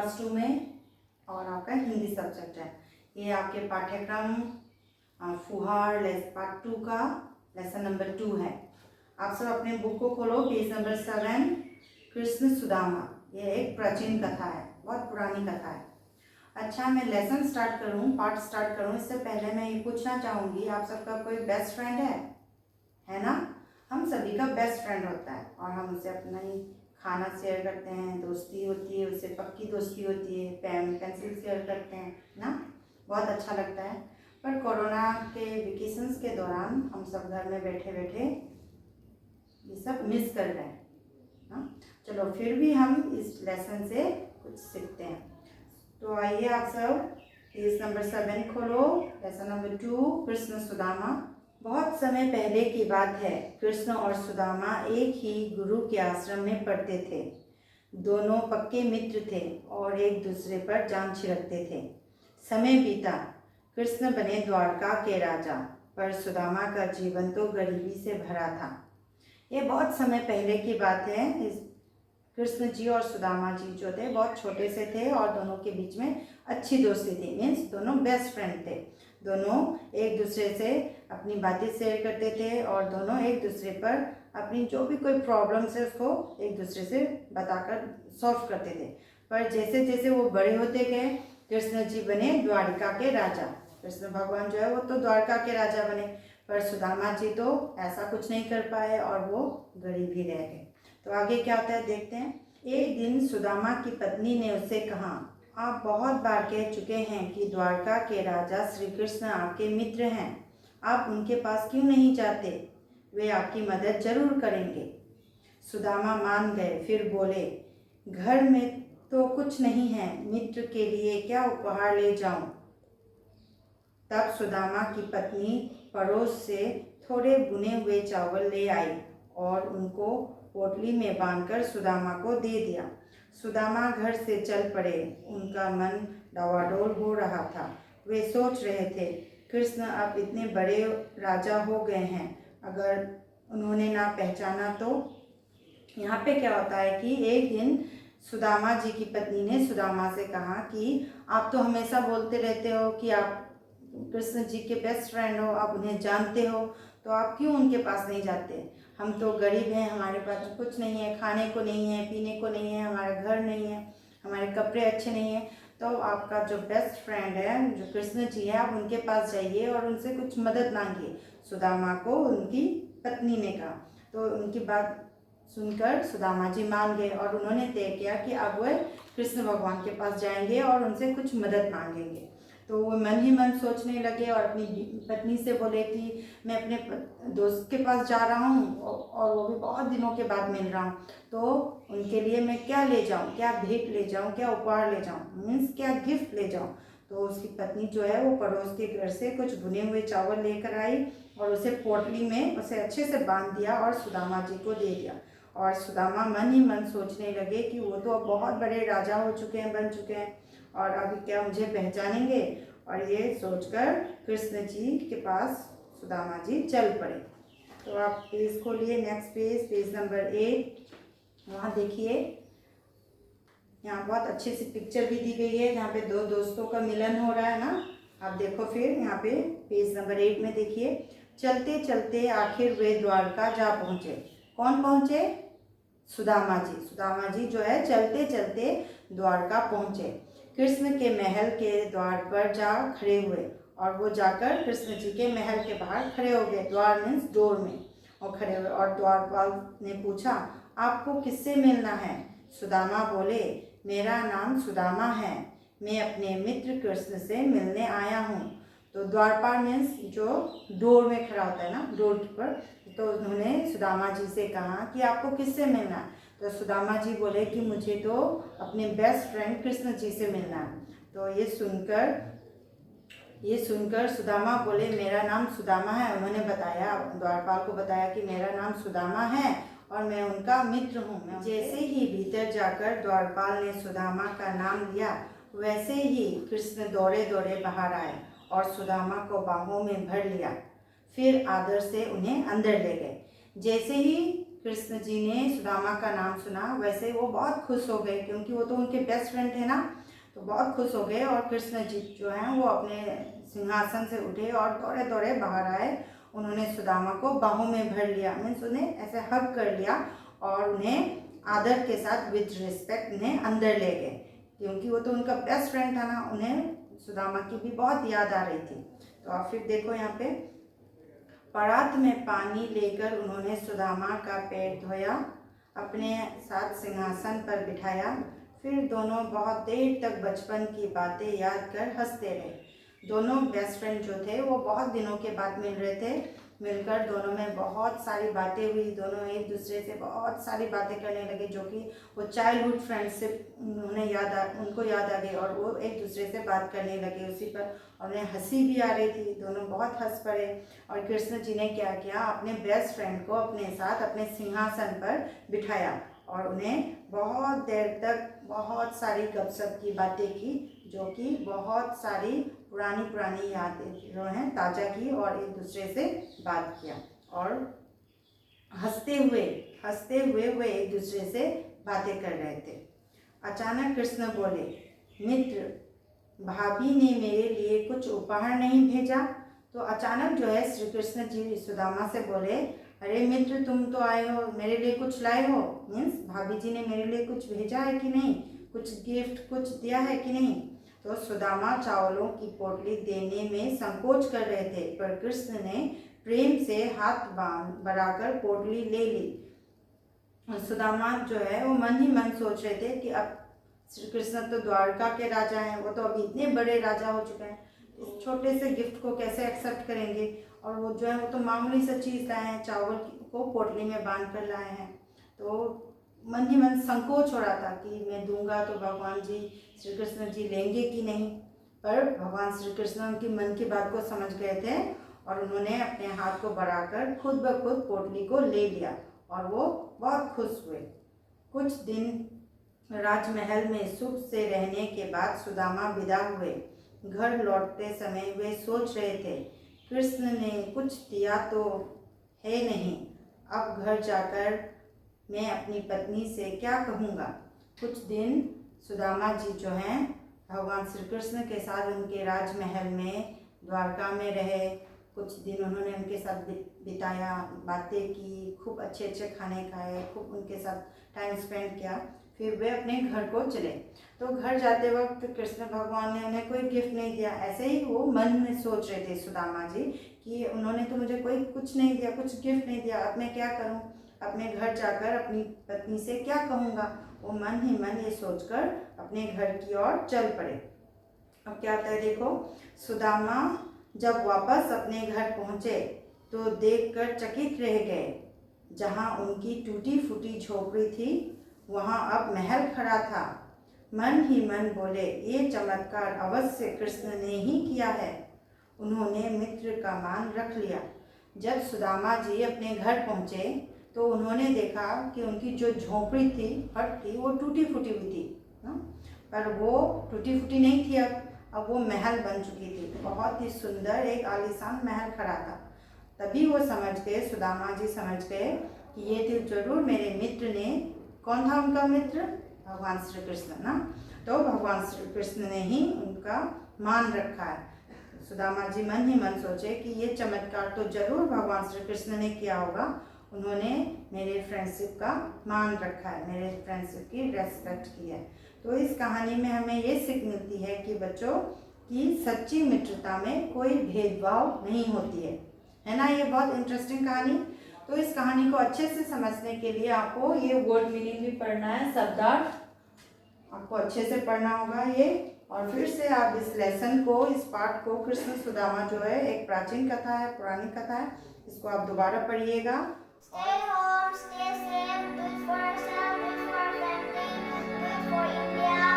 Class 2 में और आपका हिंदी सब्जेक्ट है। ये आपके पाठ्यक्रम फुहार पार्ट 2 का लेसन नंबर 2 है। आप सब अपने बुक को खोलो, पेज नंबर 7, कृष्ण सुदामा। ये एक प्राचीन कथा है, बहुत पुरानी कथा है। अच्छा, मैं लेसन स्टार्ट करूँ, पार्ट स्टार्ट करूँ इससे पहले मैं ये पूछना चाहूँगी, आप सबका कोई बेस्ट फ्रेंड है ना? हम सभी का बेस्ट फ्रेंड होता है और हम उससे अपना ही खाना शेयर करते हैं, दोस्ती होती है, उससे पक्की दोस्ती होती है, पेन पेंसिल शेयर करते हैं ना, बहुत अच्छा लगता है। पर कोरोना के वेकेशंस के दौरान हम सब घर में बैठे बैठे ये सब मिस कर रहे हैं ना। चलो फिर भी हम इस लेसन से कुछ सीखते हैं। तो आइए आप सब पेज नंबर 7 खोलो, लेसन नंबर 2, कृष्ण सुदामा। बहुत समय पहले की बात है। कृष्ण और सुदामा एक ही गुरु के आश्रम में पढ़ते थे। दोनों पक्के मित्र थे और एक दूसरे पर जान छिड़कते थे। समय बीता, कृष्ण बने द्वारका के राजा, पर सुदामा का जीवन तो गरीबी से भरा था। ये बहुत समय पहले की बात है। कृष्ण जी और सुदामा जी जो थे बहुत छोटे से थे और दोनों के बीच में अच्छी दोस्ती थी, मीन्स दोनों बेस्ट फ्रेंड थे। दोनों एक दूसरे से अपनी बातें शेयर करते थे और दोनों एक दूसरे पर अपनी जो भी कोई प्रॉब्लम्स है उसको एक दूसरे से बताकर सॉल्व करते थे। पर जैसे जैसे वो बड़े होते गए, कृष्ण जी बने द्वारिका के राजा। कृष्ण भगवान जो है वो तो द्वारका के राजा बने, पर सुदामा जी तो ऐसा कुछ नहीं कर पाए और वो गरीब ही रह गए। तो आगे क्या होता है देखते हैं। एक दिन सुदामा की पत्नी ने उससे कहा, आप बहुत बार कह चुके हैं कि द्वारका के राजा श्री कृष्ण आपके मित्र हैं, आप उनके पास क्यों नहीं जाते? वे आपकी मदद जरूर करेंगे। सुदामा मान गए, फिर बोले, घर में तो कुछ नहीं है, मित्र के लिए क्या उपहार ले जाऊं? तब सुदामा की पत्नी पड़ोस से थोड़े भुने हुए चावल ले आई और उनको पोटली में बांधकर सुदामा को दे दिया। सुदामा घर से चल पड़े। उनका मन डवाडोल हो रहा था। वे सोच रहे थे, कृष्ण अब इतने बड़े राजा हो गए हैं, अगर उन्होंने ना पहचाना तो। यहाँ पे क्या होता है कि एक दिन सुदामा जी की पत्नी ने सुदामा से कहा कि आप तो हमेशा बोलते रहते हो कि आप कृष्ण जी के बेस्ट फ्रेंड हो, आप उन्हें जानते हो, तो आप क्यों उनके पास नहीं जाते? हम तो गरीब हैं, हमारे पास कुछ नहीं है, खाने को नहीं है, पीने को नहीं है, हमारा घर नहीं है, हमारे कपड़े अच्छे नहीं हैं। तो आपका जो बेस्ट फ्रेंड है, जो कृष्ण जी है, आप उनके पास जाइए और उनसे कुछ मदद मांगिए। सुदामा को उनकी पत्नी ने कहा। तो उनकी बात सुनकर सुदामा जी मान गए और उन्होंने तय किया कि अब वे कृष्ण भगवान के पास जाएंगे और उनसे कुछ मदद मांगेंगे। तो वो मन ही मन सोचने लगे और अपनी पत्नी से बोले कि मैं अपने दोस्त के पास जा रहा हूँ और वो भी बहुत दिनों के बाद मिल रहा हूँ, तो उनके लिए मैं क्या ले जाऊँ, क्या भेंट ले जाऊँ, क्या उपहार ले जाऊँ, मीन्स क्या गिफ्ट ले जाऊँ। तो उसकी पत्नी जो है वो पड़ोस के घर से कुछ भुने हुए चावल लेकर आई और उसे पोटली में उसे अच्छे से बांध दिया और सुदामा जी को दे दिया। और सुदामा मन ही मन सोचने लगे कि वो तो अब बहुत बड़े राजा हो चुके हैं, बन चुके हैं, और अभी क्या मुझे पहचानेंगे? और ये सोचकर कृष्ण जी के पास सुदामा जी चल पड़े। तो आप पेज खोलिए, नेक्स्ट पेज, पेज नंबर 8। वहाँ देखिए, यहाँ बहुत अच्छी सी पिक्चर भी दी गई है जहाँ पे दो दोस्तों का मिलन हो रहा है ना। आप देखो फिर यहाँ पे पेज नंबर 8 में देखिए, चलते चलते आखिर वे द्वारका जा पहुँचे। कौन पहुँचे? सुदामा जी। सुदामा जी जो है चलते चलते द्वारका पहुँचे। कृष्ण के महल के द्वार पर जा खड़े हुए और वो जाकर कृष्ण जी के महल के बाहर खड़े हो गए। द्वार मीन्स डोर में, और खड़े हुए और द्वारपाल ने पूछा, आपको किससे मिलना है? सुदामा बोले, मेरा नाम सुदामा है, मैं अपने मित्र कृष्ण से मिलने आया हूँ। तो द्वारपाल मीन्स जो डोर में खड़ा होता है ना, डोर पर। तो उन्होंने सुदामा जी से कहा कि आपको किससे मिलना है? तो सुदामा जी बोले कि मुझे तो अपने बेस्ट फ्रेंड कृष्ण जी से मिलना है। तो ये सुनकर सुदामा बोले, मेरा नाम सुदामा है। उन्होंने बताया, द्वारपाल को बताया कि मेरा नाम सुदामा है और मैं उनका मित्र हूँ। जैसे ही भीतर जाकर द्वारपाल ने सुदामा का नाम लिया, वैसे ही कृष्ण दौड़े दौड़े बाहर आए और सुदामा को बाहों में भर लिया। फिर आदर से उन्हें अंदर ले गए। जैसे ही कृष्ण जी ने सुदामा का नाम सुना, वैसे वो बहुत खुश हो गए, क्योंकि वो तो उनके बेस्ट फ्रेंड थे ना। तो बहुत खुश हो गए और कृष्ण जी जो हैं वो अपने सिंहासन से उठे और दौड़े दौड़े बाहर आए। उन्होंने सुदामा को बाहों में भर लिया, मीन्स उन्हें ऐसे हग कर लिया और उन्हें आदर के साथ विद रिस्पेक्ट उन्हें अंदर ले गए, क्योंकि वो तो उनका बेस्ट फ्रेंड था ना। उन्हें सुदामा की भी बहुत याद आ रही थी। तो आप फिर देखो यहाँ पे, परात में पानी लेकर उन्होंने सुदामा का पैर धोया, अपने साथ सिंहासन पर बिठाया। फिर दोनों बहुत देर तक बचपन की बातें याद कर हंसते रहे। दोनों बेस्ट फ्रेंड जो थे वो बहुत दिनों के बाद मिल रहे थे। मिलकर दोनों में बहुत सारी बातें हुई, दोनों एक दूसरे से बहुत सारी बातें करने लगे, जो कि वो चाइल्डहुड फ्रेंडशिप उनको याद आ गई और वो एक दूसरे से बात करने लगे उसी पर। और उन्हें हंसी भी आ रही थी, दोनों बहुत हंस पड़े। और कृष्ण जी ने क्या किया, अपने बेस्ट फ्रेंड को अपने साथ अपने सिंहासन पर बिठाया और उन्हें बहुत देर तक बहुत सारी गपशप की बातें की, जो कि बहुत सारी पुरानी यादें जो हैं ताज़ा की और एक दूसरे से बात किया और हंसते हुए वो एक दूसरे से बातें कर रहे थे। अचानक कृष्ण बोले, मित्र, भाभी ने मेरे लिए कुछ उपहार नहीं भेजा? तो अचानक जो है श्री कृष्ण जी सुदामा से बोले, अरे मित्र, तुम तो आए हो, मेरे लिए कुछ लाए हो? मीन्स भाभी जी ने मेरे लिए कुछ भेजा है कि नहीं, कुछ गिफ्ट कुछ दिया है कि नहीं? तो सुदामा चावलों की पोटली देने में संकोच कर रहे थे, पर कृष्ण ने प्रेम से हाथ बढ़ाकर पोटली ले ली। सुदामा जो है वो मन ही मन सोच रहे थे कि अब श्री कृष्ण तो द्वारका के राजा हैं, वो तो अभी इतने बड़े राजा हो चुके हैं, इस छोटे से गिफ्ट को कैसे एक्सेप्ट करेंगे। और वो जो है वो तो मामूली सा चीज़ लाए हैं, चावल को पोटली में बांध कर लाए हैं। तो मन ही मन संकोच हो रहा था कि मैं दूंगा तो भगवान जी श्री कृष्ण जी लेंगे कि नहीं। पर भगवान श्री कृष्ण उनकी मन की बात को समझ गए थे और उन्होंने अपने हाथ को बढ़ाकर खुद ब खुद पोटली को ले लिया और वो बहुत खुश हुए। कुछ दिन राजमहल में सुख से रहने के बाद सुदामा विदा हुए। घर लौटते समय वे सोच रहे थे, कृष्ण ने कुछ दिया तो है नहीं, अब घर जाकर मैं अपनी पत्नी से क्या कहूँगा। कुछ दिन सुदामा जी जो हैं भगवान श्री कृष्ण के साथ उनके राजमहल में द्वारका में रहे। कुछ दिन उन्होंने उनके साथ बिताया, बातें की, खूब अच्छे अच्छे खाने खाए, खूब उनके साथ टाइम स्पेंड किया। फिर वे अपने घर को चले। तो घर जाते वक्त कृष्ण भगवान ने उन्हें कोई गिफ्ट नहीं दिया। ऐसे ही वो मन में सोच रहे थे सुदामा जी कि उन्होंने तो मुझे कोई कुछ नहीं दिया, कुछ गिफ्ट नहीं दिया, अब मैं क्या करूं, अपने घर जाकर अपनी पत्नी से क्या कहूँगा। वो मन ही मन ये सोचकर अपने घर की ओर चल पड़े। अब क्या होता है देखो, सुदामा जब वापस अपने घर पहुँचे तो देखकर चकित रह गए। जहाँ उनकी टूटी फूटी झोपड़ी थी वहाँ अब महल खड़ा था। मन ही मन बोले, ये चमत्कार अवश्य कृष्ण ने ही किया है। उन्होंने मित्र का मान रख लिया। जब सुदामा जी अपने घर पहुँचे तो उन्होंने देखा कि उनकी जो झोपड़ी थी, हट थी, वो टूटी फूटी हुई थी ना, पर वो टूटी फूटी नहीं थी, अब वो महल बन चुकी थी। बहुत ही सुंदर एक आलीशान महल खड़ा था। तभी वो समझ गए, सुदामा जी समझ गए कि ये तो जरूर मेरे मित्र ने, कौन था उनका मित्र, भगवान श्री कृष्ण ना, तो भगवान श्री कृष्ण ने ही उनका मान रखा है। सुदामा जी मन ही मन सोचे कि ये चमत्कार तो जरूर भगवान श्री कृष्ण ने किया होगा, उन्होंने मेरे फ्रेंडशिप का मान रखा है, मेरे फ्रेंडशिप की रेस्पेक्ट की है। तो इस कहानी में हमें ये सीख मिलती है कि बच्चों की सच्ची मित्रता में कोई भेदभाव नहीं होती है ना। ये बहुत इंटरेस्टिंग कहानी। तो इस कहानी को अच्छे से समझने के लिए आपको ये वर्ड मीनिंग भी पढ़ना है, शब्दार्थ आपको अच्छे से पढ़ना होगा ये। और फिर से आप इस लेसन को, इस पाठ को, कृष्ण सुदामा जो है एक प्राचीन कथा है, पुरानी कथा है, इसको आप दोबारा पढ़िएगा। Stay home, stay safe, do it for yourself, do it for our family, do it for India.